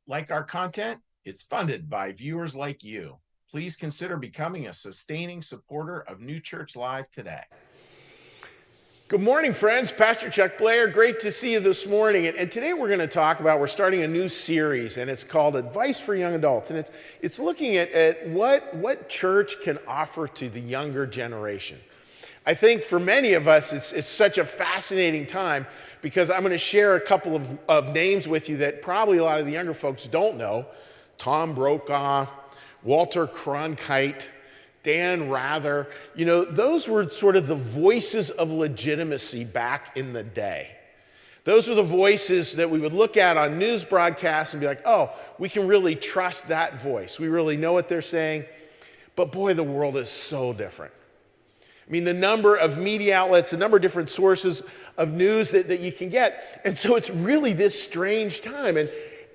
Like our content? It's funded by viewers like you. Please consider becoming a sustaining supporter of New Church Live today. Good morning, friends. Pastor Chuck Blair. Great to see you this morning. And today we're going to talk about, we're starting a new series, and it's called Advice for Young Adults. And it's looking at what church can offer to the younger generation. I think for many of us, it's such a fascinating time because I'm going to share a couple of names with you that probably a lot of the younger folks don't know. Tom Brokaw, Walter Cronkite, Dan Rather, those were sort of the voices of legitimacy back in the day. Those were the voices that we would look at on news broadcasts and be like, oh, we can really trust that voice. We really know what they're saying. But boy, the world is so different. I mean, the number of media outlets, the number of different sources of news that you can get. And so it's really this strange time.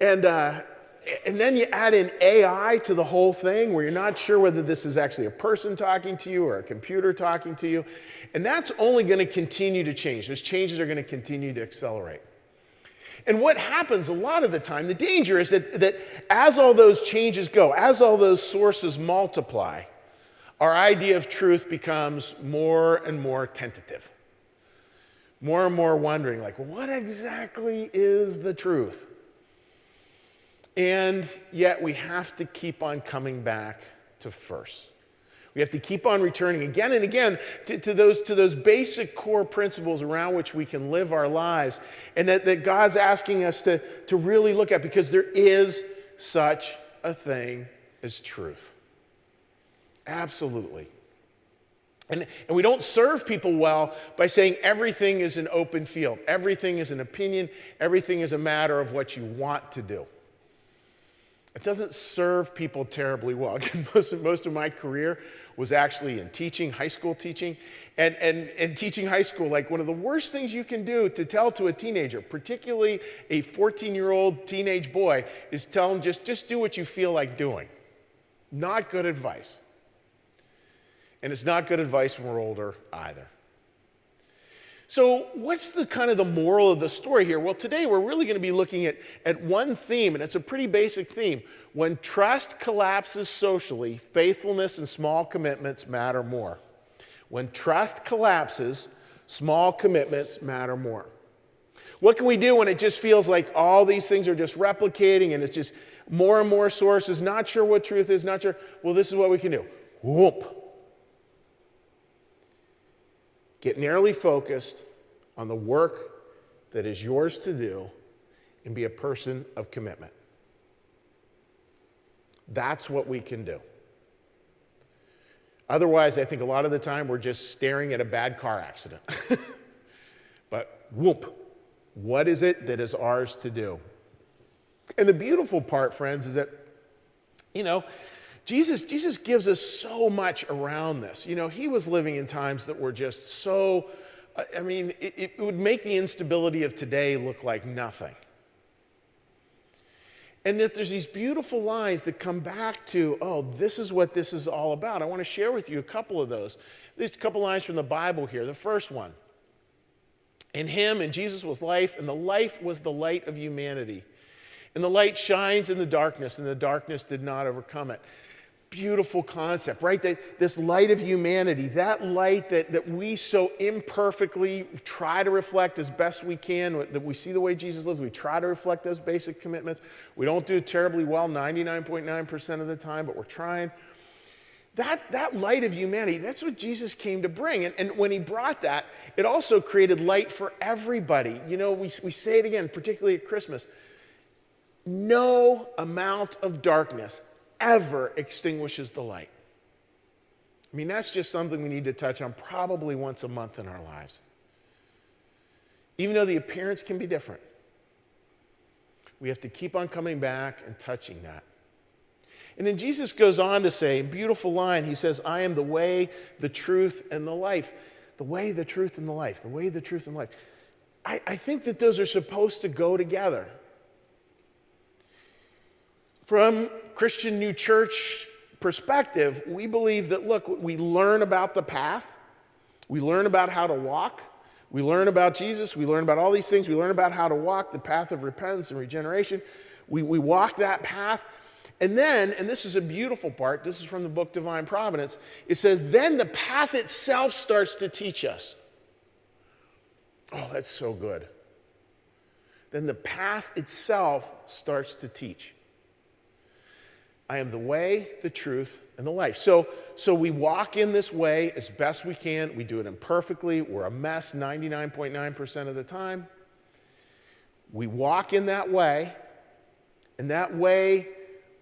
And then you add in AI to the whole thing where you're not sure whether this is actually a person talking to you or a computer talking to you. And that's only going to continue to change. Those changes are going to continue to accelerate. And what happens a lot of the time, the danger is that as all those changes go, as all those sources multiply, our idea of truth becomes more and more tentative. More and more wondering, like, what exactly is the truth? And yet we have to keep on coming back to first. We have to keep on returning again and again to those basic core principles around which we can live our lives, and that God's asking us to really look at, because there is such a thing as truth. Absolutely. And we don't serve people well by saying everything is an open field. Everything is an opinion. Everything is a matter of what you want to do. It doesn't serve people terribly well. Again, most of my career was actually in teaching, high school teaching. And teaching high school, like one of the worst things you can do to tell to a teenager, particularly a 14-year-old teenage boy, is tell them just do what you feel like doing. Not good advice. And it's not good advice when we're older either. So what's the kind of the moral of the story here? Well, today we're really going to be looking at one theme, and it's a pretty basic theme. When trust collapses socially, faithfulness and small commitments matter more. When trust collapses, small commitments matter more. What can we do when it just feels like all these things are just replicating and it's just more and more sources, not sure what truth is, not sure? Well, this is what we can do. Whoop. Get narrowly focused on the work that is yours to do and be a person of commitment. That's what we can do. Otherwise, I think a lot of the time we're just staring at a bad car accident. But whoop, what is it that is ours to do? And the beautiful part, friends, is that, Jesus gives us so much around this. He was living in times that were just so, it would make the instability of today look like nothing. And that there's these beautiful lines that come back to, oh, this is what this is all about. I want to share with you a couple of those. There's a couple lines from the Bible here. The first one, in him, and Jesus was life, and the life was the light of humanity. And the light shines in the darkness, and the darkness did not overcome it. Beautiful concept, right? This light of humanity, that light that we so imperfectly try to reflect as best we can, that we see the way Jesus lived, we try to reflect those basic commitments. We don't do it terribly well 99.9% of the time, but we're trying. That light of humanity, that's what Jesus came to bring. And when he brought that, it also created light for everybody. We say it again, particularly at Christmas. No amount of darkness ever extinguishes the light. That's just something we need to touch on probably once a month in our lives. Even though the appearance can be different, we have to keep on coming back and touching that. And then Jesus goes on to say, beautiful line, he says, I am the way, the truth, and the life. The way, the truth, and the life. The way, the truth, and life. I think that those are supposed to go together. From Christian New Church perspective, we believe that, look, we learn about the path, we learn about how to walk, we learn about Jesus, we learn about all these things, we learn about how to walk the path of repentance and regeneration. We walk that path. And then, and this is a beautiful part, this is from the book Divine Providence, it says, then the path itself starts to teach us. Oh, that's so good. Then the path itself starts to teach. I am the way, the truth, and the life. So we walk in this way as best we can. We do it imperfectly. We're a mess 99.9% of the time. We walk in that way, and that way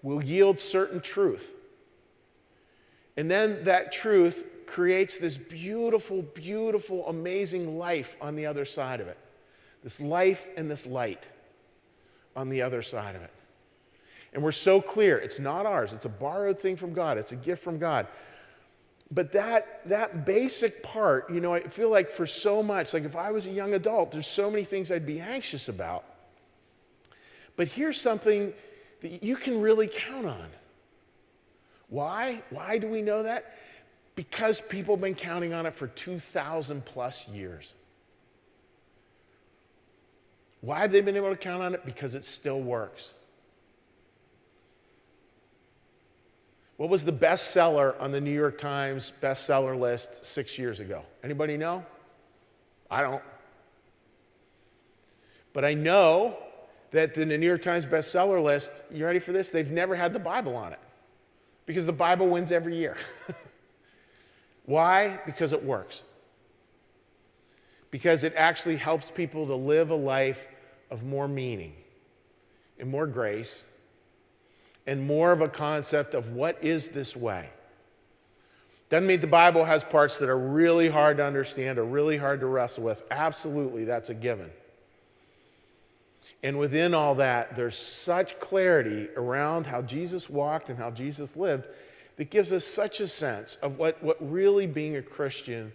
will yield certain truth. And then that truth creates this beautiful, beautiful, amazing life on the other side of it. This life and this light on the other side of it. And we're so clear, it's not ours. It's a borrowed thing from God. It's a gift from God. But that basic part, you know, I feel like for so much, like if I was a young adult, there's so many things I'd be anxious about. But here's something that you can really count on. Why? Why do we know that? Because people have been counting on it for 2,000 plus years. Why have they been able to count on it? Because it still works. What was the bestseller on the New York Times bestseller list 6 years ago? Anybody know? I don't. But I know that the New York Times bestseller list, you ready for this? They've never had the Bible on it. Because the Bible wins every year. Why? Because it works. Because it actually helps people to live a life of more meaning and more grace and more of a concept of what is this way. Doesn't mean the Bible has parts that are really hard to understand or really hard to wrestle with. Absolutely, that's a given. And within all that, there's such clarity around how Jesus walked and how Jesus lived that gives us such a sense of what really being a Christian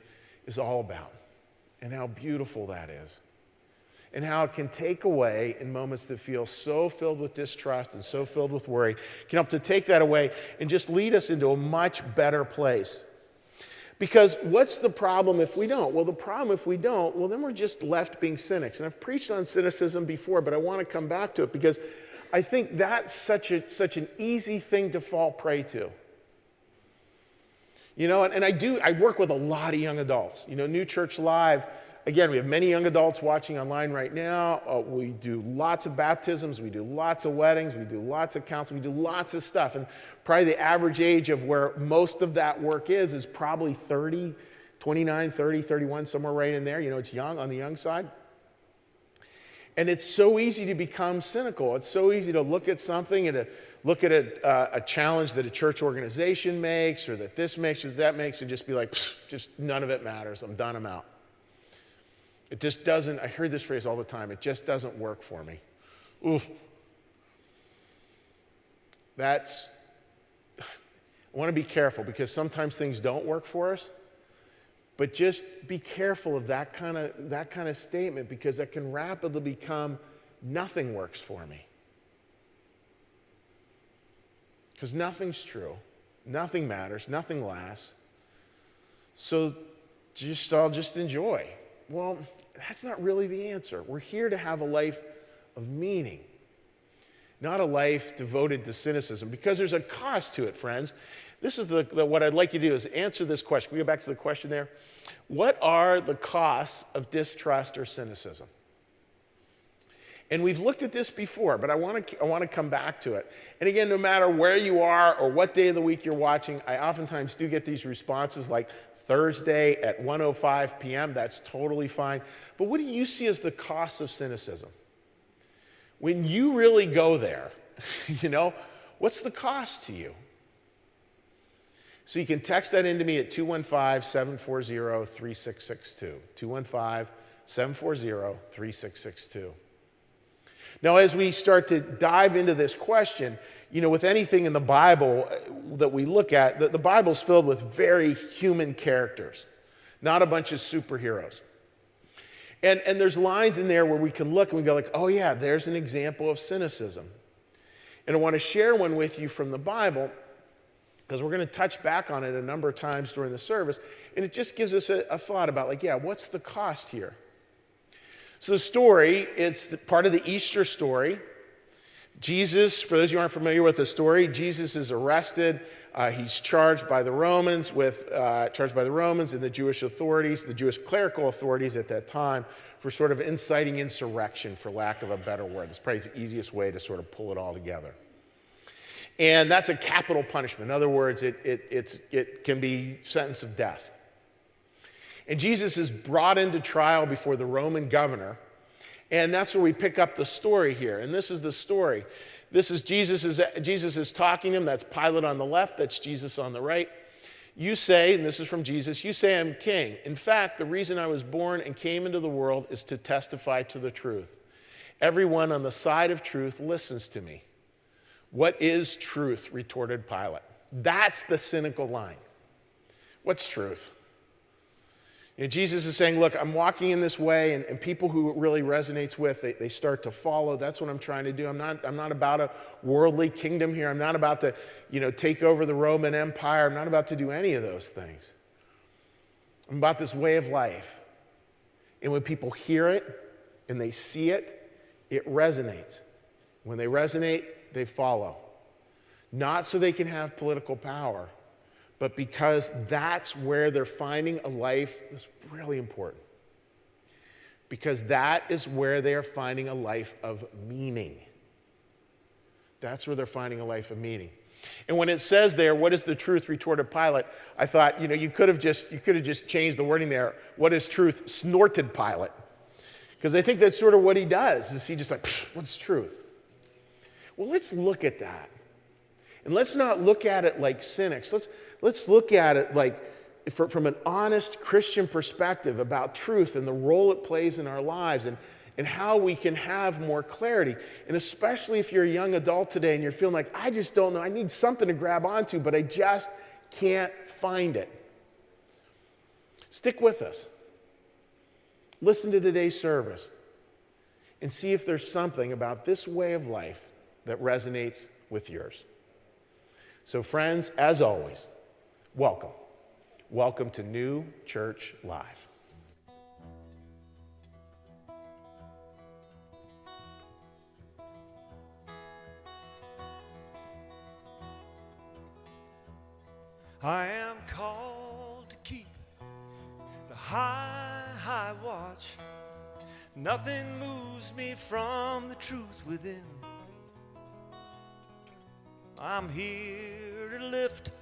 is all about and how beautiful that is. And how it can take away in moments that feel so filled with distrust and so filled with worry, can help to take that away and just lead us into a much better place. Because what's the problem if we don't? Well, the problem if we don't, well, then we're just left being cynics. And I've preached on cynicism before, but I want to come back to it because I think that's such an easy thing to fall prey to. You know, and I work with a lot of young adults. You know, New Church Live, again, we have many young adults watching online right now. We do lots of baptisms. We do lots of weddings. We do lots of counseling. We do lots of stuff. And probably the average age of where most of that work is probably 30, 29, 30, 31, somewhere right in there. You know, it's young, on the young side. And it's so easy to become cynical. It's so easy to look at something and to look at a challenge that a church organization makes or that this makes or that makes and just be like, just none of it matters. I'm done, I'm out. It just doesn't, I hear this phrase all the time, it just doesn't work for me. Oof. I want to be careful because sometimes things don't work for us, but just be careful of that kind of statement because it can rapidly become nothing works for me. Because nothing's true, nothing matters, nothing lasts. So I'll just enjoy. Well, that's not really the answer. We're here to have a life of meaning, not a life devoted to cynicism, because there's a cost to it, friends. This is what I'd like you to do is answer this question. Can we go back to the question there? What are the costs of distrust or cynicism? And we've looked at this before, but I want to come back to it. And again, no matter where you are or what day of the week you're watching, I oftentimes do get these responses like Thursday at 1:05 p.m. That's totally fine. But what do you see as the cost of cynicism? When you really go there, you know, what's the cost to you? So you can text that into me at 215-740-3662. 215-740-3662. Now, as we start to dive into this question, you know, with anything in the Bible that we look at, the Bible's filled with very human characters, not a bunch of superheroes. And there's lines in there where we can look and we go like, oh yeah, there's an example of cynicism. And I want to share one with you from the Bible because we're going to touch back on it a number of times during the service. And it just gives us a thought about like, yeah, what's the cost here? So the story, it's part of the Easter story Jesus, for those of you who aren't familiar with the story, Jesus is arrested. He's charged by the Romans and the Jewish authorities, the Jewish clerical authorities at that time, for sort of inciting insurrection, for lack of a better word. It's probably the easiest way to sort of pull it all together. And that's a capital punishment. In other words, it can be sentence of death. And Jesus is brought into trial before the Roman governor. And that's where we pick up the story here. And this is the story. This is Jesus is talking to him. That's Pilate on the left. That's Jesus on the right. You say, and this is from Jesus, you say I'm king. In fact, the reason I was born and came into the world is to testify to the truth. Everyone on the side of truth listens to me. What is truth? Retorted Pilate. That's the cynical line. What's truth? Jesus is saying, look, I'm walking in this way, and people who it really resonates with, they start to follow. That's what I'm trying to do. I'm not about a worldly kingdom here. I'm not about to, take over the Roman Empire. I'm not about to do any of those things. I'm about this way of life. And when people hear it and they see it, it resonates. When they resonate, they follow. Not so they can have political power, but because that's where they're finding a life that's really important. Because that is where they are finding a life of meaning. That's where they're finding a life of meaning. And when it says there, what is the truth? Retorted Pilate, I thought, you could have just changed the wording there. What is truth? Snorted Pilate. Because I think that's sort of what he does, is he just like, what's truth? Well, let's look at that. And let's not look at it like cynics. Let's look at it like from an honest Christian perspective about truth and the role it plays in our lives and how we can have more clarity. And especially if you're a young adult today and you're feeling like, I just don't know, I need something to grab onto, but I just can't find it. Stick with us. Listen to today's service and see if there's something about this way of life that resonates with yours. So friends, as always, welcome. Welcome to New Church Live. I am called to keep the high watch. Nothing moves me from the truth within. I'm here to lift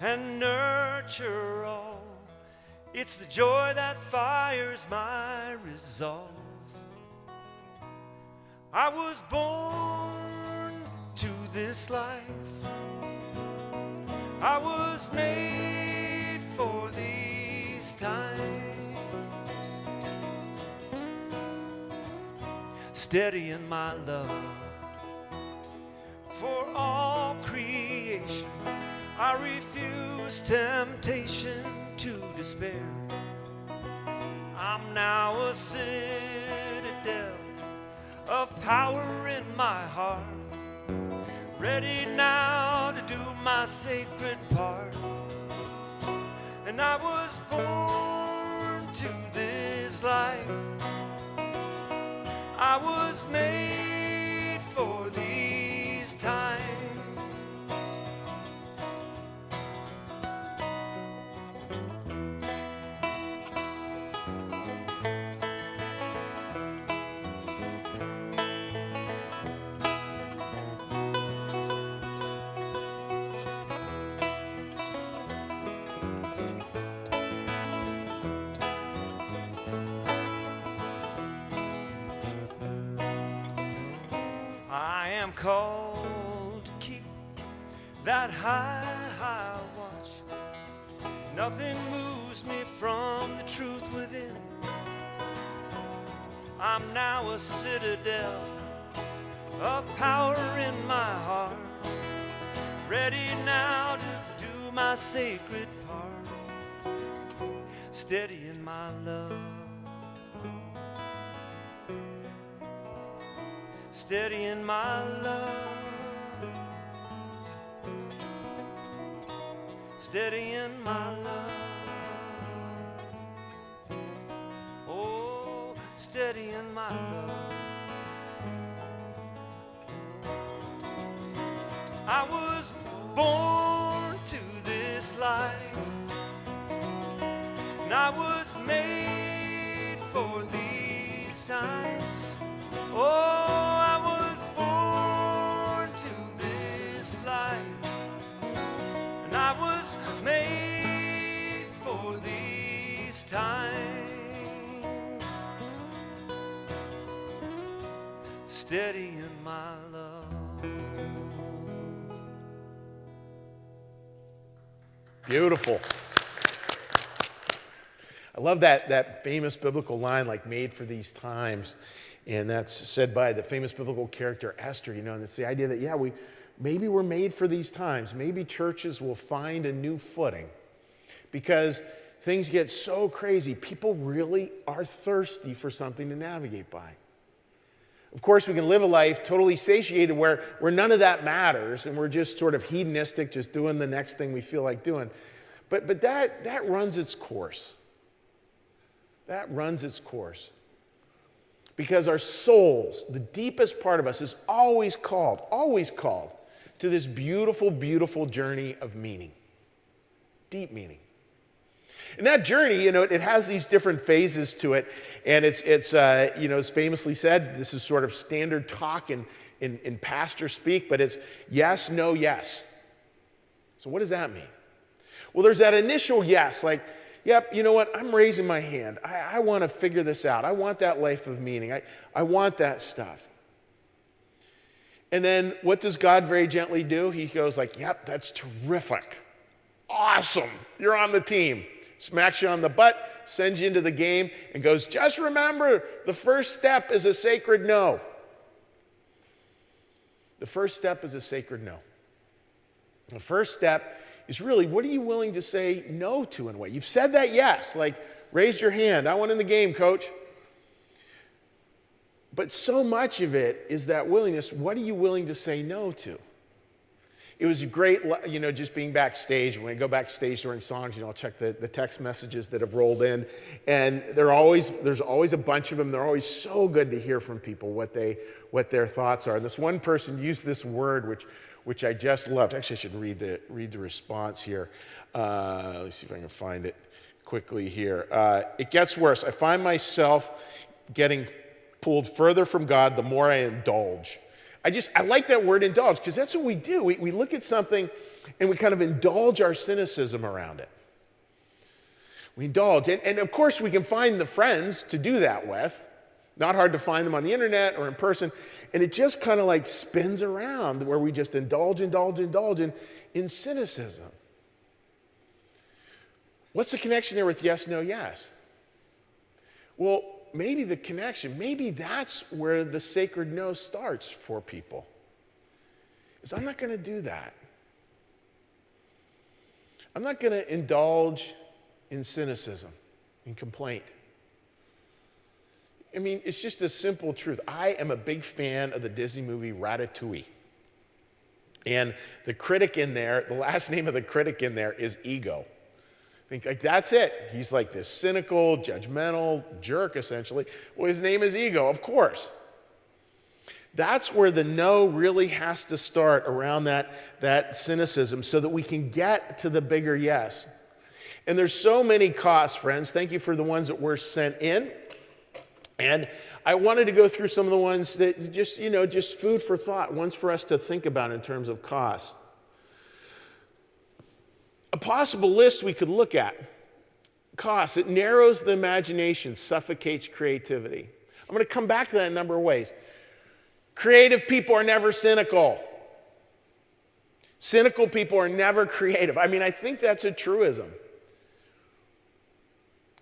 and nurture all. It's the joy that fires my resolve. I was born to this life. I was made for these times. Steady in my love for all creation. I refuse temptation to despair. I'm now a citadel of power in my heart, ready now to do my sacred part. And I was born to this life. I was made for these times. I am called to keep that high watch. Nothing moves me from the truth within. I'm now a citadel of power in my heart, ready now to do my sacred part, steady in my love. Steady in my love, steady in my love, oh, steady in my love. I was born to this life, and I was made for these times. Oh, I was born to this life, and I was made for these times. Steady in my love. Beautiful. I love that famous biblical line, like made for these times. And that's said by the famous biblical character Esther, and it's the idea that, yeah, maybe we're made for these times. Maybe churches will find a new footing because things get so crazy. People really are thirsty for something to navigate by. Of course, we can live a life totally satiated where none of that matters and we're just sort of hedonistic, just doing the next thing we feel like doing. But that runs its course. That runs its course. Because our souls, the deepest part of us, is always called to this beautiful, beautiful journey of meaning. Deep meaning. And that journey, it has these different phases to it. And it's as famously said, this is sort of standard talk in pastor speak, but it's yes, no, yes. So what does that mean? Well, there's that initial yes, like, yep, you know what? I'm raising my hand. I want to figure this out. I want that life of meaning. I want that stuff. And then what does God very gently do? He goes like, yep, that's terrific. Awesome. You're on the team. Smacks you on the butt, sends you into the game, and goes, just remember, the first step is a sacred no. The first step is a sacred no. The first step is really, what are you willing to say no to in a way? You've said that yes, like, raise your hand. I want in the game, coach. But so much of it is that willingness. What are you willing to say no to? It was great, just being backstage. When I go backstage during songs, I'll check the text messages that have rolled in. And there's always a bunch of them. They're always so good to hear from people what their thoughts are. And this one person used this word, which I just loved. Actually, I should read the response here. Let's see if I can find it quickly here. It gets worse. I find myself getting pulled further from God the more I indulge. I like that word indulge because that's what we do. We look at something and we kind of indulge our cynicism around it. We indulge. And of course, we can find the friends to do that with. Not hard to find them on the internet or in person. And it just kind of like spins around where we just indulge in cynicism. What's the connection there with yes, no, yes? Well, maybe the connection, maybe that's where the sacred no starts for people. Is I'm not going to do that. I'm not going to indulge in cynicism, in complaint. I mean, it's just a simple truth. I am a big fan of the Disney movie Ratatouille. And the critic in there, the last name of the critic in there is Ego. Like, that's it. He's like this cynical, judgmental jerk, essentially. Well, his name is Ego, of course. That's where the no really has to start, around that cynicism, so that we can get to the bigger yes. And there's so many costs, friends. Thank you for the ones that were sent in. And I wanted to go through some of the ones that just food for thought, ones for us to think about in terms of costs. A possible list we could look at. Costs. It narrows the imagination, suffocates creativity. I'm going to come back to that in a number of ways. Creative people are never cynical. Cynical people are never creative. I mean, I think that's a truism.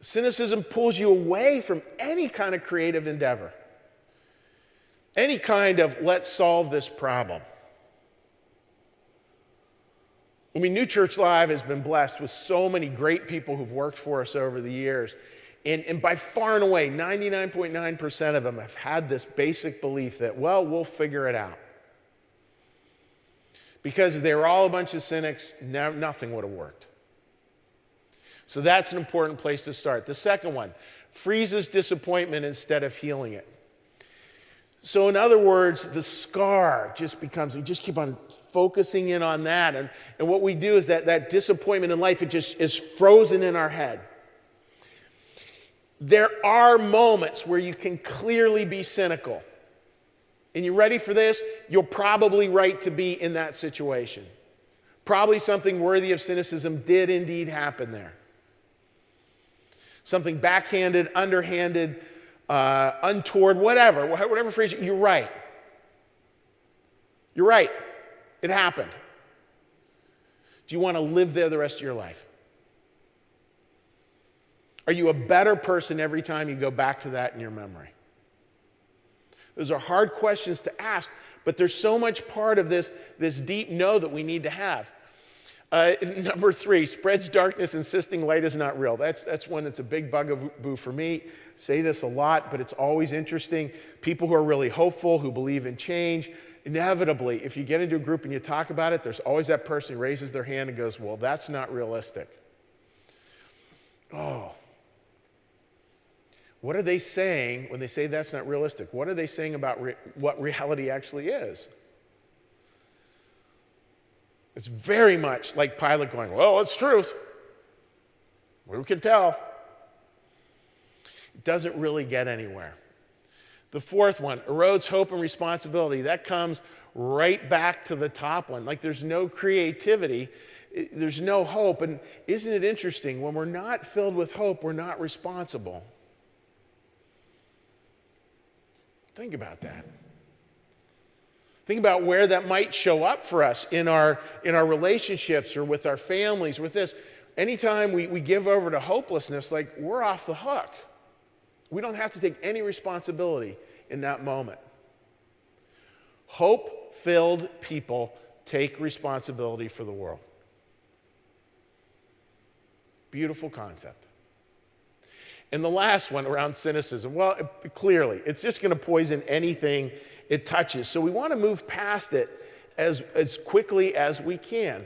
Cynicism pulls you away from any kind of creative endeavor. Any kind of, let's solve this problem. I mean, New Church Live has been blessed with so many great people who've worked for us over the years. And by far and away, 99.9% of them have had this basic belief that, well, we'll figure it out. Because if they were all a bunch of cynics, nothing would have worked. So that's an important place to start. The second one, freezes disappointment instead of healing it. So in other words, the scar just becomes, you just keep on focusing in on that. And what we do is that disappointment in life, it just is frozen in our head. There are moments where you can clearly be cynical. And you ready for this? You're probably right to be in that situation. Probably something worthy of cynicism did indeed happen there. Something backhanded, underhanded, untoward, whatever phrase, you're right. You're right. It happened. Do you want to live there the rest of your life? Are you a better person every time you go back to that in your memory? Those are hard questions to ask, but there's so much part of this deep know that we need to have. Number 3, spreads darkness, insisting light is not real. That's one that's a big bugaboo for me. I say this a lot, but it's always interesting. People who are really hopeful, who believe in change, inevitably, if you get into a group and you talk about it, there's always that person who raises their hand and goes, well, that's not realistic. Oh. What are they saying when they say that's not realistic? What are they saying about what reality actually is? It's very much like Pilate going, well, it's truth. Who can tell? It doesn't really get anywhere. The 4th one, erodes hope and responsibility. That comes right back to the top one. Like there's no creativity, there's no hope. And isn't it interesting? When we're not filled with hope, we're not responsible. Think about that. Think about where that might show up for us in our relationships or with our families, with this. Anytime we give over to hopelessness, like we're off the hook. We don't have to take any responsibility in that moment. Hope-filled people take responsibility for the world. Beautiful concept. And the last one around cynicism, well, clearly, it's just going to poison anything it touches. So we want to move past it as quickly as we can.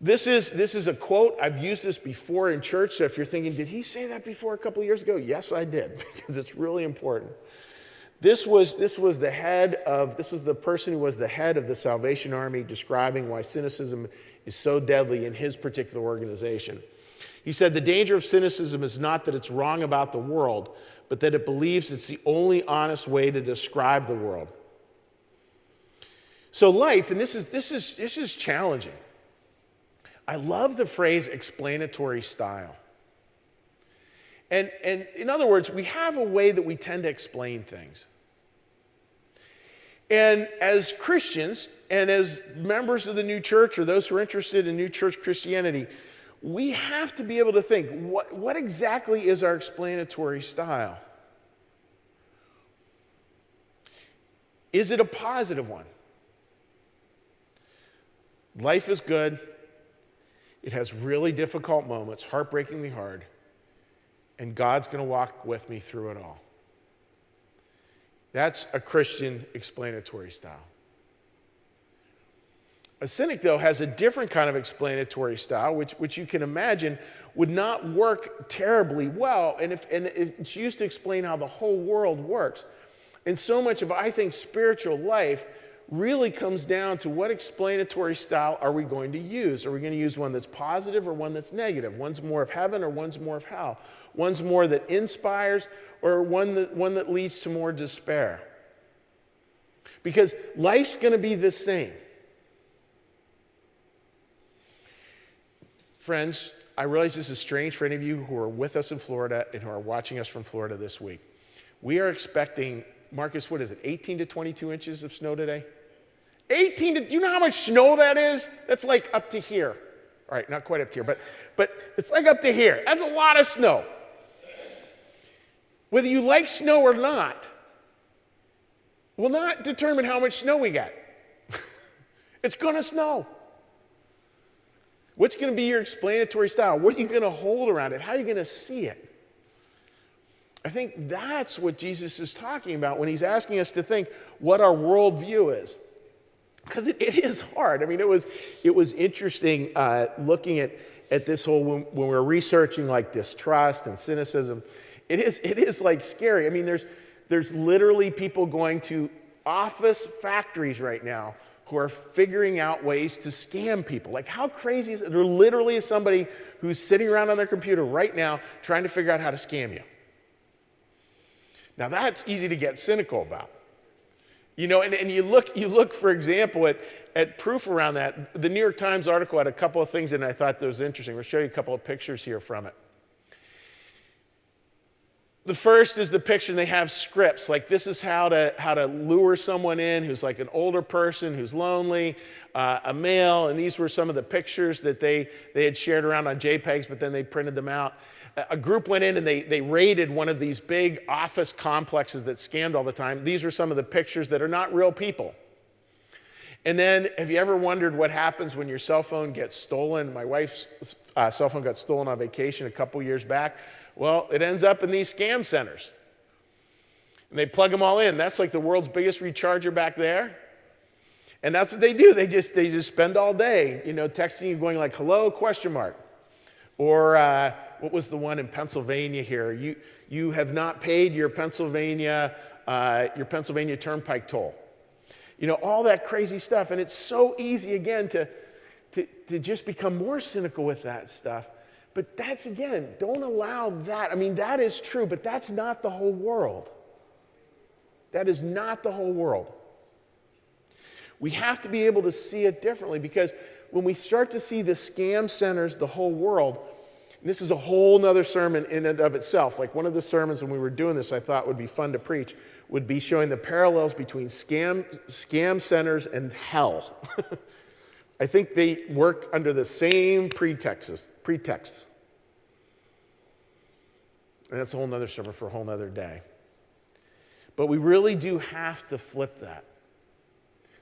This is a quote. I've used this before in church, so if you're thinking, did he say that before a couple of years ago? Yes, I did, because it's really important. This was the person who was the head of the Salvation Army describing why cynicism is so deadly in his particular organization. He said, the danger of cynicism is not that it's wrong about the world, but that it believes it's the only honest way to describe the world. So life, and this is challenging. I love the phrase explanatory style. And in other words, we have a way that we tend to explain things. And as Christians and as members of the new church or those who are interested in new church Christianity, we have to be able to think, what exactly is our explanatory style? Is it a positive one? Life is good. It has really difficult moments, heartbreakingly hard, and God's going to walk with me through it all. That's a Christian explanatory style. A cynic, though, has a different kind of explanatory style, which you can imagine would not work terribly well, and it's used to explain how the whole world works. And so much of, I think, spiritual life really comes down to what explanatory style are we going to use? Are we going to use one that's positive or one that's negative? One's more of heaven or one's more of hell? One's more that inspires or one that leads to more despair? Because life's going to be the same. Friends, I realize this is strange for any of you who are with us in Florida and who are watching us from Florida this week. We are expecting, Marcus, what is it, 18 to 22 inches of snow today? Do you know how much snow that is? That's like up to here. All right, not quite up to here, but it's like up to here. That's a lot of snow. Whether you like snow or not will not determine how much snow we got. It's going to snow. What's going to be your explanatory style? What are you going to hold around it? How are you going to see it? I think that's what Jesus is talking about when he's asking us to think what our worldview is. Because it is hard. I mean, it was interesting looking at this whole, when we were researching like distrust and cynicism, it is like scary. I mean, there's literally people going to office factories right now who are figuring out ways to scam people. Like, how crazy is it? There literally is somebody who's sitting around on their computer right now trying to figure out how to scam you. Now, that's easy to get cynical about. You know, and you look, for example, at proof around that. The New York Times article had a couple of things in it I thought that was interesting. We'll show you a couple of pictures here from it. The first is the picture, and they have scripts. Like, this is how to lure someone in who's like an older person, who's lonely, a male, and these were some of the pictures that they had shared around on JPEGs, but then they printed them out. A group went in and they raided one of these big office complexes that scammed all the time. These are some of the pictures that are not real people. And then, have you ever wondered what happens when your cell phone gets stolen? My wife's cell phone got stolen on vacation a couple years back. Well, it ends up in these scam centers. And they plug them all in. That's like the world's biggest recharger back there. And that's what they do. They just spend all day, you know, texting you going like, hello, question mark. Or what was the one in Pennsylvania here? You have not paid your Pennsylvania Turnpike toll. You know, all that crazy stuff. And it's so easy, again, to just become more cynical with that stuff. But that's, again, don't allow that. I mean, that is true, but that's not the whole world. That is not the whole world. We have to be able to see it differently, because when we start to see the scam centers, the whole world, and this is a whole nother sermon in and of itself. Like, one of the sermons when we were doing this I thought would be fun to preach would be showing the parallels between scam centers and hell. I think they work under the same pretexts. And that's a whole nother sermon for a whole nother day. But we really do have to flip that.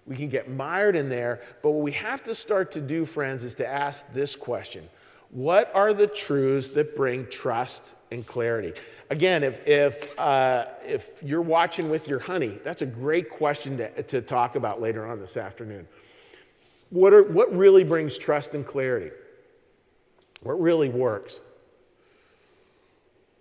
We can get mired in there, but what we have to start to do, friends, is to ask this question. What are the truths that bring trust and clarity? Again, if you're watching with your honey, that's a great question to talk about later on this afternoon. What really brings trust and clarity? What really works?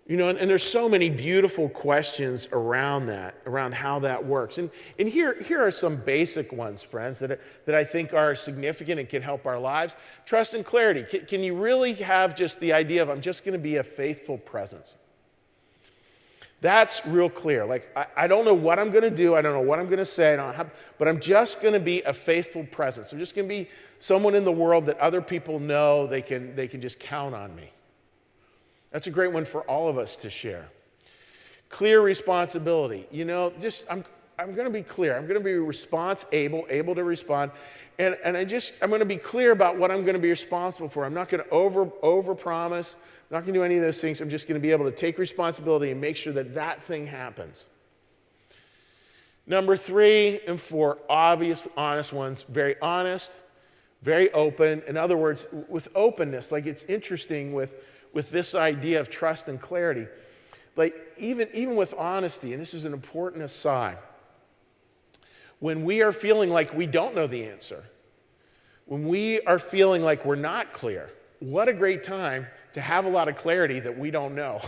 You know, and there's so many beautiful questions around that, around how that works. And here are some basic ones, friends, that I think are significant and can help our lives. Trust and clarity. Can you really have just the idea of, I'm just going to be a faithful presence? That's real clear. Like, I don't know what I'm going to do. I don't know what I'm going to say. But I'm just going to be a faithful presence. I'm just going to be someone in the world that other people know they can just count on me. That's a great one for all of us to share. Clear responsibility. You know, I'm going to be clear. I'm going to be able to respond. And I'm going to be clear about what I'm going to be responsible for. I'm not going to overpromise. I'm not going to do any of those things. I'm just going to be able to take responsibility and make sure that thing happens. Number 3 and 4, obvious, honest ones. Very honest, very open. In other words, with openness, like, it's interesting with this idea of trust and clarity. Like, even with honesty, and this is an important aside, when we are feeling like we don't know the answer, when we are feeling like we're not clear, what a great time to have a lot of clarity that we don't know.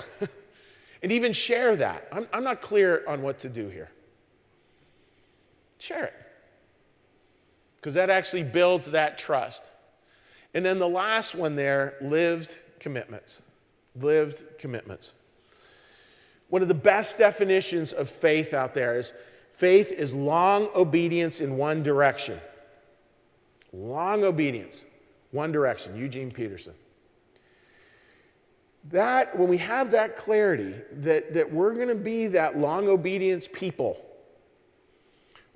And even share that. I'm not clear on what to do here. Share it. Because that actually builds that trust. And then the last one there, lived commitments. Lived commitments. One of the best definitions of faith out there is faith is long obedience in one direction. Long obedience, one direction. Eugene Peterson. That, when we have that clarity, that we're going to be that long obedience people,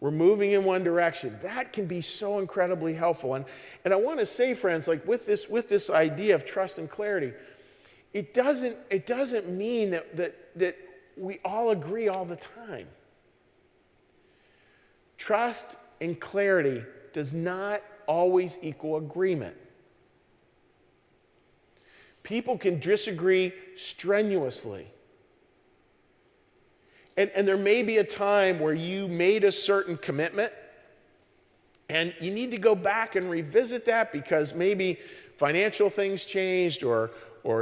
we're moving in one direction, that can be so incredibly helpful. And I want to say, friends, like, with this idea of trust and clarity, it doesn't mean that we all agree all the time. Trust and clarity does not always equal agreement. People can disagree strenuously. And there may be a time where you made a certain commitment, and you need to go back and revisit that because maybe financial things changed or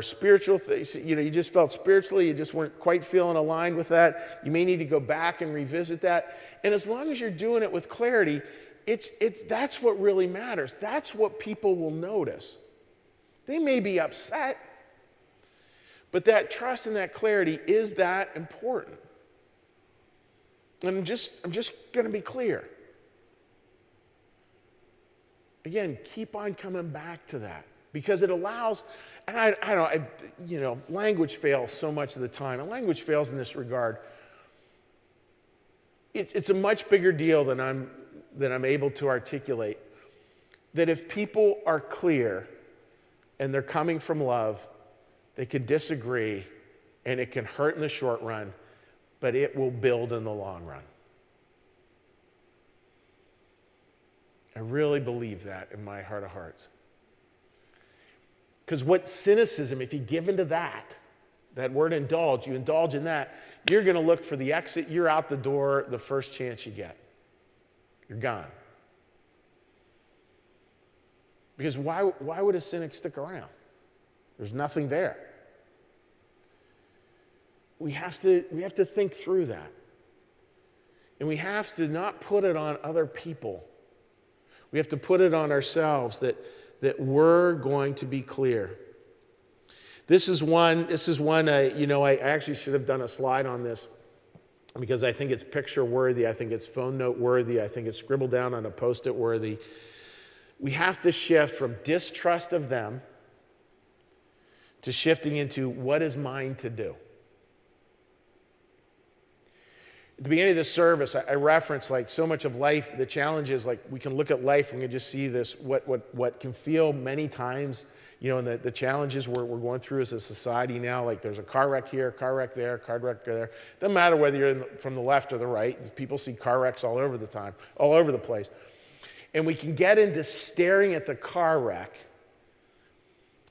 spiritual things. You know, you just felt spiritually, you just weren't quite feeling aligned with that. You may need to go back and revisit that. And as long as you're doing it with clarity, That's what really matters. That's what people will notice. They may be upset, but that trust and that clarity is that important. And I'm just going to be clear. Again, keep on coming back to that because it allows, and I don't, language fails so much of the time, and language fails in this regard. It's a much bigger deal than I'm able to articulate. That if people are clear and they're coming from love, they could disagree and it can hurt in the short run, but it will build in the long run. I really believe that in my heart of hearts. Because what cynicism, if you give into that word indulge, you indulge in that, you're going to look for the exit, you're out the door the first chance you get. You're gone. Because why would a cynic stick around? There's nothing there. We have to think through that. And we have to not put it on other people. We have to put it on ourselves that we're going to be clear. This is one, I actually should have done a slide on this because I think it's picture worthy. I think it's phone note worthy. I think it's scribbled down on a Post-it worthy. We have to shift from distrust of them to shifting into what is mine to do. At the beginning of this service, I referenced like so much of life, the challenges, like we can look at life and we can just see this, what can feel many times, and the challenges we're going through as a society now, like there's a car wreck here, car wreck there, car wreck there. Doesn't matter whether you're from the left or the right. People see car wrecks all over the time, all over the place. And we can get into staring at the car wreck.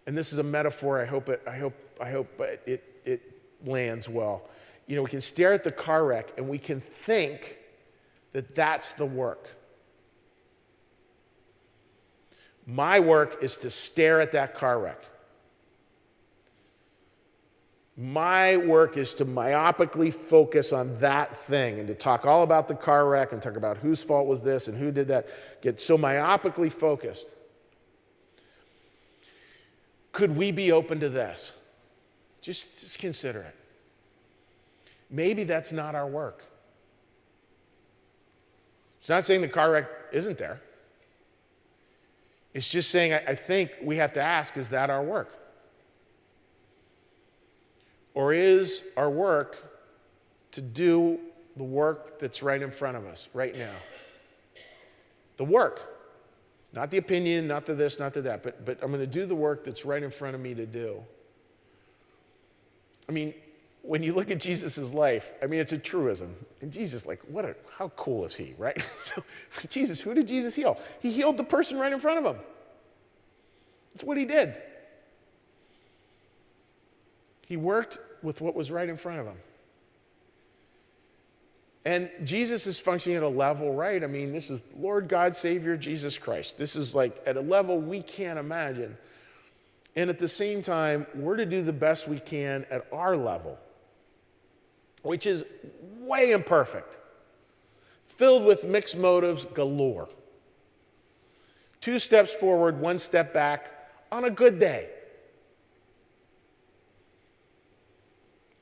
And this is a metaphor. I hope it lands well. We can stare at the car wreck and we can think that that's the work. My work is to stare at that car wreck. My work is to myopically focus on that thing and to talk all about the car wreck and talk about whose fault was this and who did that. Get so myopically focused. Could we be open to this? Just consider it. Maybe that's not our work. It's not saying the car wreck isn't there. It's just saying I think we have to ask, is that our work? Or is our work to do the work that's right in front of us right now? The work. Not the opinion, not the this, not the that, but I'm going to do the work that's right in front of me to do. I mean, when you look at Jesus' life, it's a truism. And Jesus, how cool is he, right? So, Jesus, who did Jesus heal? He healed the person right in front of him. That's what he did. He worked with what was right in front of him. And Jesus is functioning at a level, right? This is Lord God, Savior, Jesus Christ. This is like at a level we can't imagine. And at the same time, we're to do the best we can at our level, which is way imperfect, filled with mixed motives galore. 2 steps forward, 1 step back on a good day.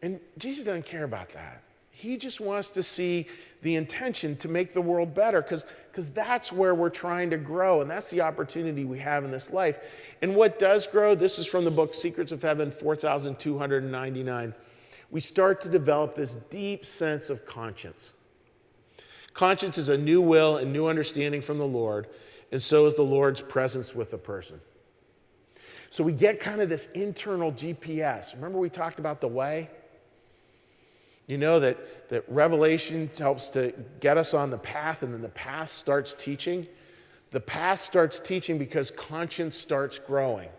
And Jesus doesn't care about that. He just wants to see the intention to make the world better because that's where we're trying to grow, and that's the opportunity we have in this life. And what does grow, this is from the book Secrets of Heaven, 4,299. We start to develop this deep sense of conscience. Conscience is a new will and new understanding from the Lord, and so is the Lord's presence with a person. So we get kind of this internal GPS. Remember we talked about the way? That revelation helps to get us on the path, and then the path starts teaching. The path starts teaching because conscience starts growing.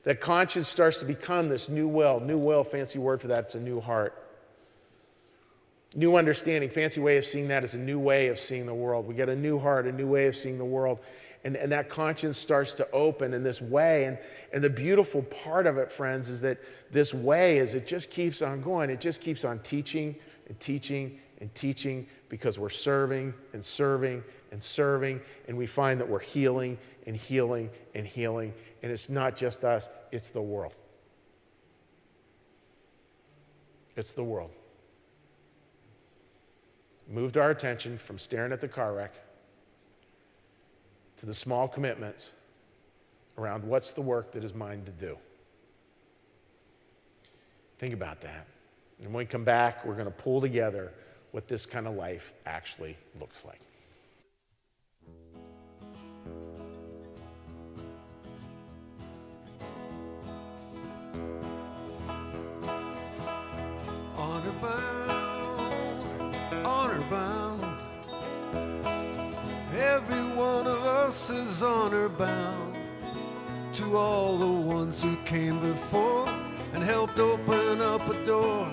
That conscience starts to become this new will. New will, fancy word for that, it's a new heart. New understanding, fancy way of seeing that is a new way of seeing the world. We get a new heart, a new way of seeing the world. And that conscience starts to open in this way. And the beautiful part of it, friends, is that this way, as it just keeps on going, it just keeps on teaching and teaching and teaching because we're serving and serving and serving, and we find that we're healing and healing and healing, and it's not just us, it's the world. It's the world. Moved our attention from staring at the car wreck to the small commitments around what's the work that is mine to do. Think about that. And when we come back, we're going to pull together what this kind of life actually looks like. Honor bound, honor bound. Every one of us is honor bound to all the ones who came before and helped open up a door.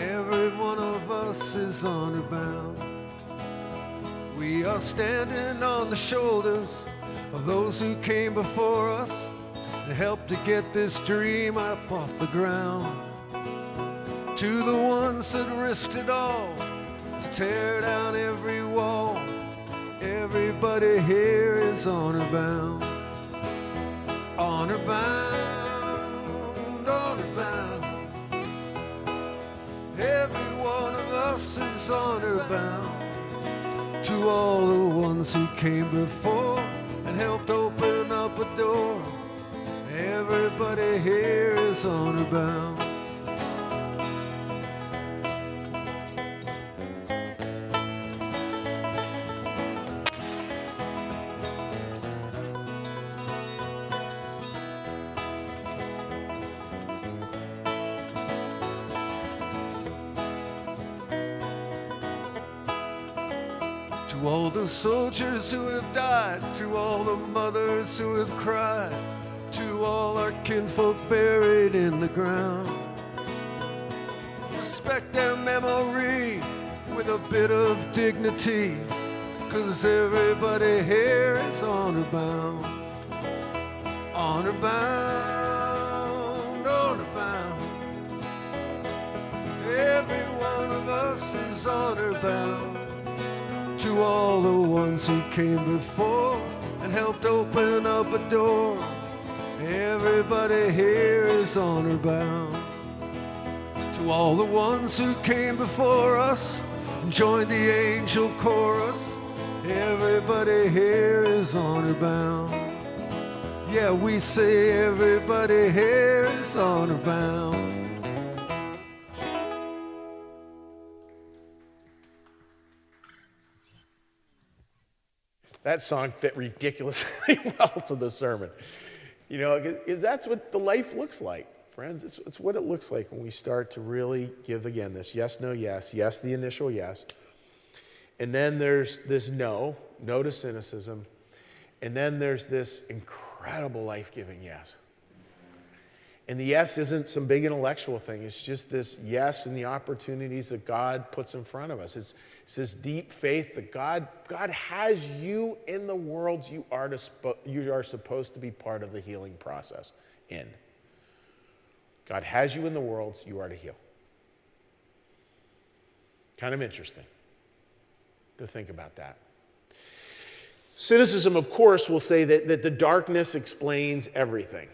Every one of us is honor bound. We are standing on the shoulders of those who came before us and helped to get this dream up off the ground. To the ones that risked it all to tear down every wall, everybody here is honor bound. Honor bound, honor bound. Every one of us is honor bound to all the ones who came before and helped open up a door. Everybody here is honor bound. To all the soldiers who have died, to all the mothers who have cried, to all our kinfolk buried in the ground. Respect their memory with a bit of dignity, 'cause everybody here is honor bound. Honor bound, honor bound. Every one of us is honor bound to all the ones who came before and helped open up a door. Everybody here is honor bound. To all the ones who came before us and joined the angel chorus, everybody here is honor bound. Yeah, we say everybody here is honor bound. That song fit ridiculously well to the sermon. You know, 'cause that's what the life looks like, friends. It's what it looks like when we start to really give, again, this yes, no, yes, yes, the initial yes. And then there's this no to cynicism. And then there's this incredible life-giving yes. And the yes isn't some big intellectual thing. It's just this yes and the opportunities that God puts in front of us. It's this deep faith that God has you in the world you are supposed to be part of the healing process in. God has you in the world you are to heal. Kind of interesting to think about that. Cynicism, of course, will say that the darkness explains everything.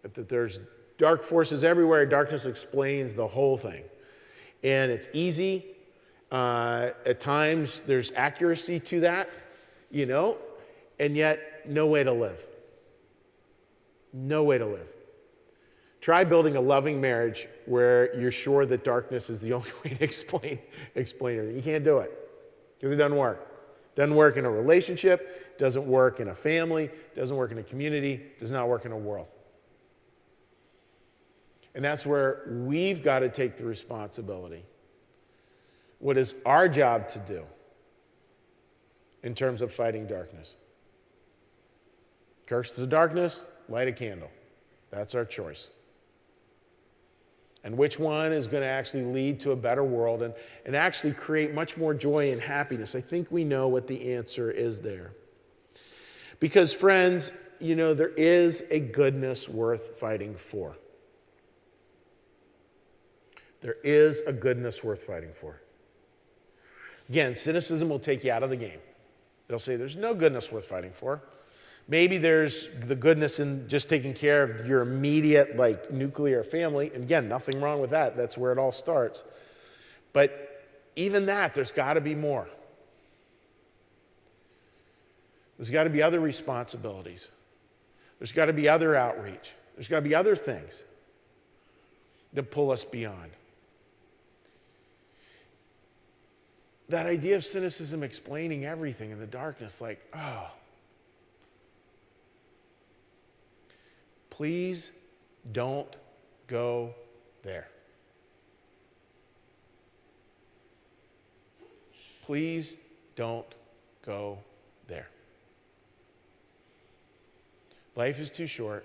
That there's dark forces everywhere, darkness explains the whole thing. And it's easy. At times, there's accuracy to that, you know, and yet no way to live. No way to live. Try building a loving marriage where you're sure that darkness is the only way to explain everything. You can't do it because it doesn't work. It doesn't work in a relationship, doesn't work in a family, doesn't work in a community, does not work in a world. And that's where we've got to take the responsibility. What is our job to do in terms of fighting darkness? Curse the darkness, light a candle. That's our choice. And which one is going to actually lead to a better world and actually create much more joy and happiness? I think we know what the answer is there. Because, friends, you know, there is a goodness worth fighting for. There is a goodness worth fighting for. Again, cynicism will take you out of the game. It'll say there's no goodness worth fighting for. Maybe there's the goodness in just taking care of your immediate, like, nuclear family. And again, nothing wrong with that. That's where it all starts. But even that, there's got to be more. There's got to be other responsibilities. There's got to be other outreach. There's got to be other things that pull us beyond. That idea of cynicism explaining everything in the darkness, like, oh, please don't go there. Please don't go there. Life is too short.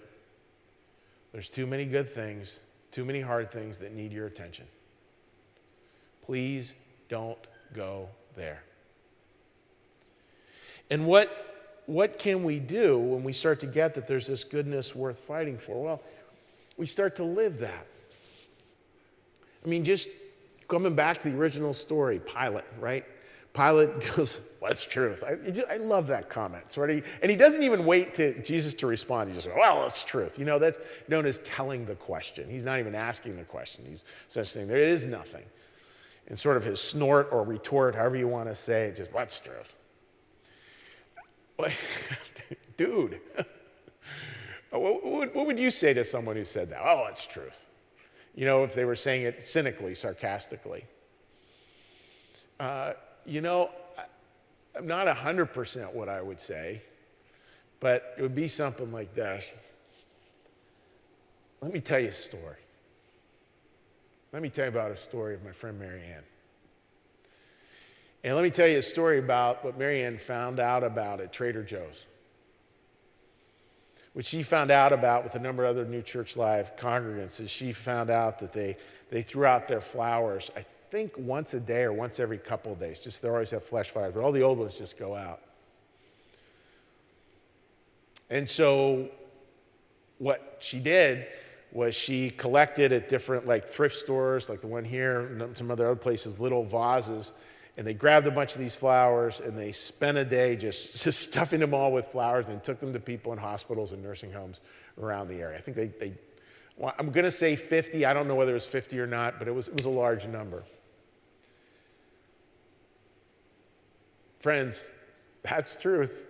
There's too many good things, too many hard things that need your attention. Please don't go there. And what can we do when we start to get that there's this goodness worth fighting for? Well, we start to live that. I mean, just coming back to the original story, Pilate, right? Pilate goes, what's truth? I love that comment. Sort of, and he doesn't even wait to Jesus to respond. He just goes, well, that's truth. You know, that's known as telling the question. He's not even asking the question. He's such saying, there is nothing. And sort of his snort or retort, however you want to say it, just, what's truth? Dude, what would you say to someone who said that? Oh, it's truth. You know, if they were saying it cynically, sarcastically. You know, I'm not 100% what I would say, but it would be something like this. Let me tell you a story. Let me tell you about a story of my friend Mary Ann. And let me tell you a story about what Mary Ann found out about at Trader Joe's. What she found out about with a number of other New Church Live congregants is she found out that they threw out their flowers, I think once a day or once every couple of days. Just they always have fresh flowers, but all the old ones just go out. And so what she did was she collected at different like thrift stores, like the one here and some other places, little vases, and they grabbed a bunch of these flowers and they spent a day just stuffing them all with flowers and took them to people in hospitals and nursing homes around the area. I think they I'm going to say 50. I don't know whether it was 50 or not, but it was a large number. Friends, that's truth.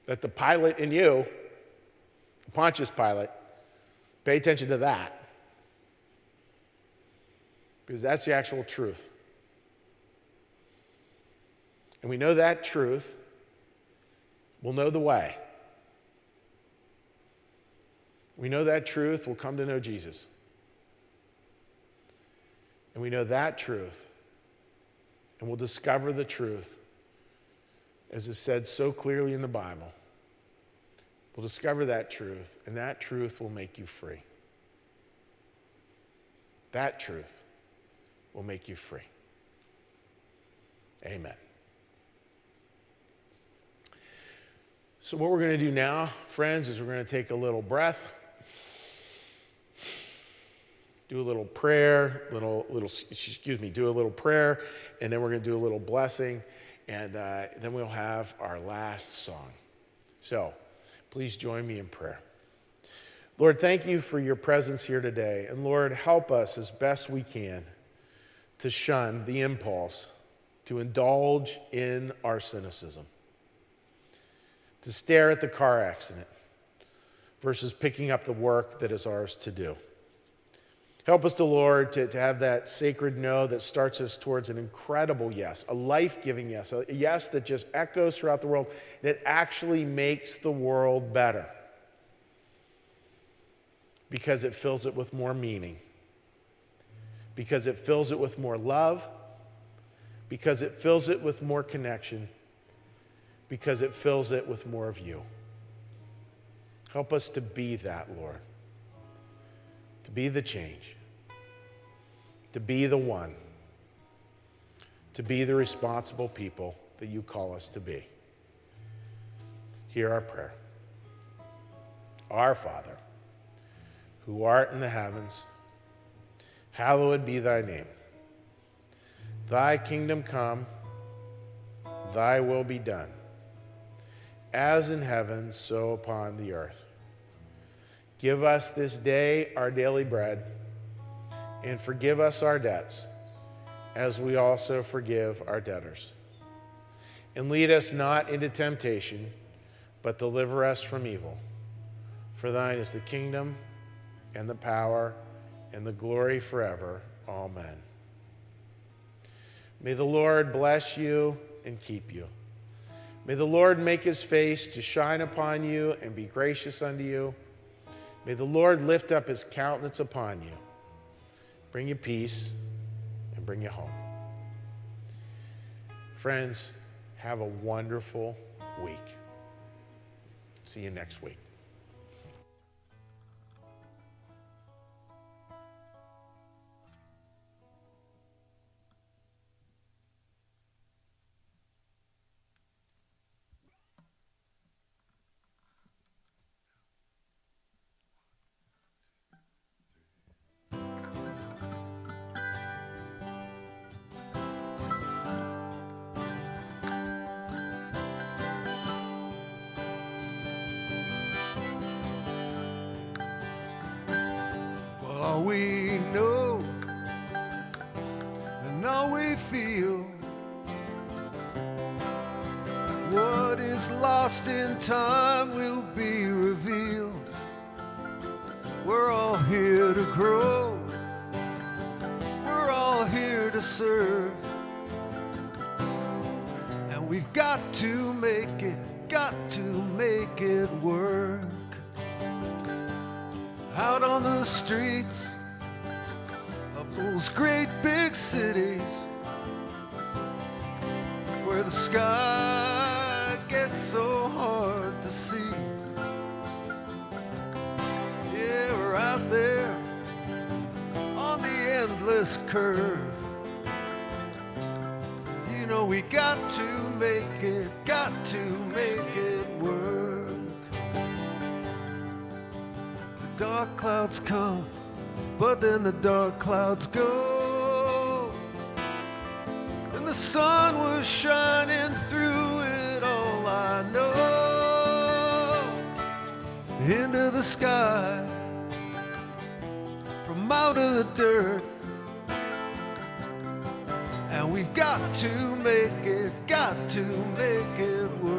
That the Pilate in you, Pontius Pilate, pay attention to that. Because that's the actual truth. And we know that truth, we'll know the way. We know that truth, we'll come to know Jesus. And we know that truth, and we'll discover the truth, as is said so clearly in the Bible. We'll discover that truth, and that truth will make you free. That truth will make you free. Amen. So what we're going to do now, friends, is we're going to take a little breath, do a little prayer, do a little prayer, and then we're going to do a little blessing, and then we'll have our last song. So please join me in prayer. Lord, thank you for your presence here today, and Lord, help us as best we can to shun the impulse to indulge in our cynicism, to stare at the car accident versus picking up the work that is ours to do. Help us, Lord, to have that sacred no that starts us towards an incredible yes, a life-giving yes, a yes that just echoes throughout the world, that actually makes the world better because it fills it with more meaning, because it fills it with more love, because it fills it with more connection, because it fills it with more of you. Help us to be that, Lord. To be the change. To be the one. To be the responsible people that you call us to be. Hear our prayer. Our Father, who art in the heavens, hallowed be thy name. Thy kingdom come, thy will be done, as in heaven, so upon the earth. Give us this day our daily bread, and forgive us our debts, as we also forgive our debtors. And lead us not into temptation, but deliver us from evil. For thine is the kingdom, and the power, and the glory forever. Amen. May the Lord bless you and keep you. May the Lord make his face to shine upon you and be gracious unto you. May the Lord lift up his countenance upon you, bring you peace, and bring you home. Friends, have a wonderful week. See you next week. All we know and all we feel, what is lost in time will be revealed. We're all here to grow, we're all here to serve, and we've got to make it work. Out on the streets of those great big cities where the sky gets so hard to see. Yeah, we're out there on the endless curve. You know we got to make it work. Dark clouds come, but then the dark clouds go, and the sun was shining through it all, I know, into the sky, from out of the dirt, and we've got to make it work.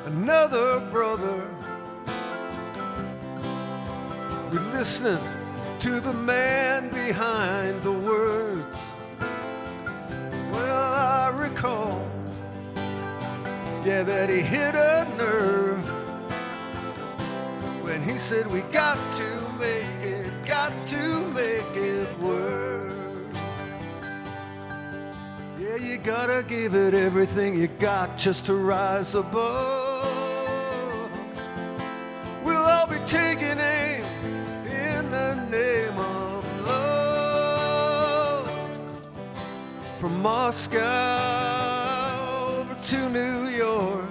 Another brother, we listened to the man behind the words. Well, I recall, yeah, that he hit a nerve when he said we got to make it work. Yeah, you gotta give it everything you got just to rise above. We'll all be taking aim in the name of love. From Moscow over to New York,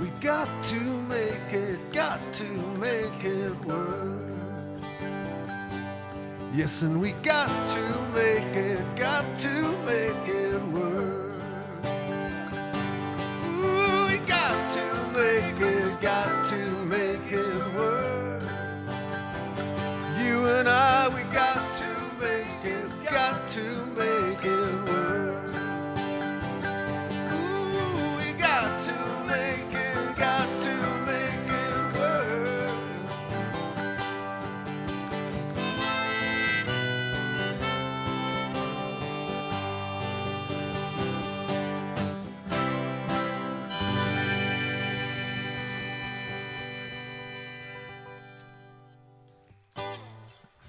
we got to make it work. Yes, and we got to make it work. Ooh, we got to make it work. You and I, we got to make it work. Ooh, we got to make it work.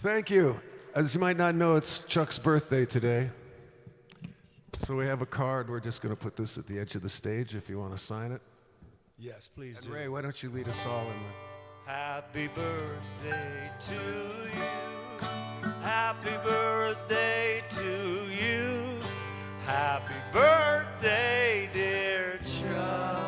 Thank you. As you might not know, it's Chuck's birthday today. So we have a card. We're just going to put this at the edge of the stage if you want to sign it. Yes, please And do. Ray, why don't you lead us all in Happy birthday to you. Happy birthday to you. Happy birthday, dear Chuck.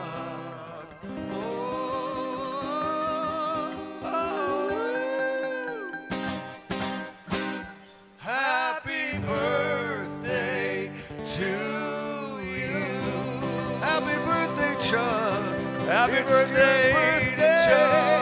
Happy birthday to you. Happy birthday, Chuck. Happy It's your birthday, birthday. Chuck.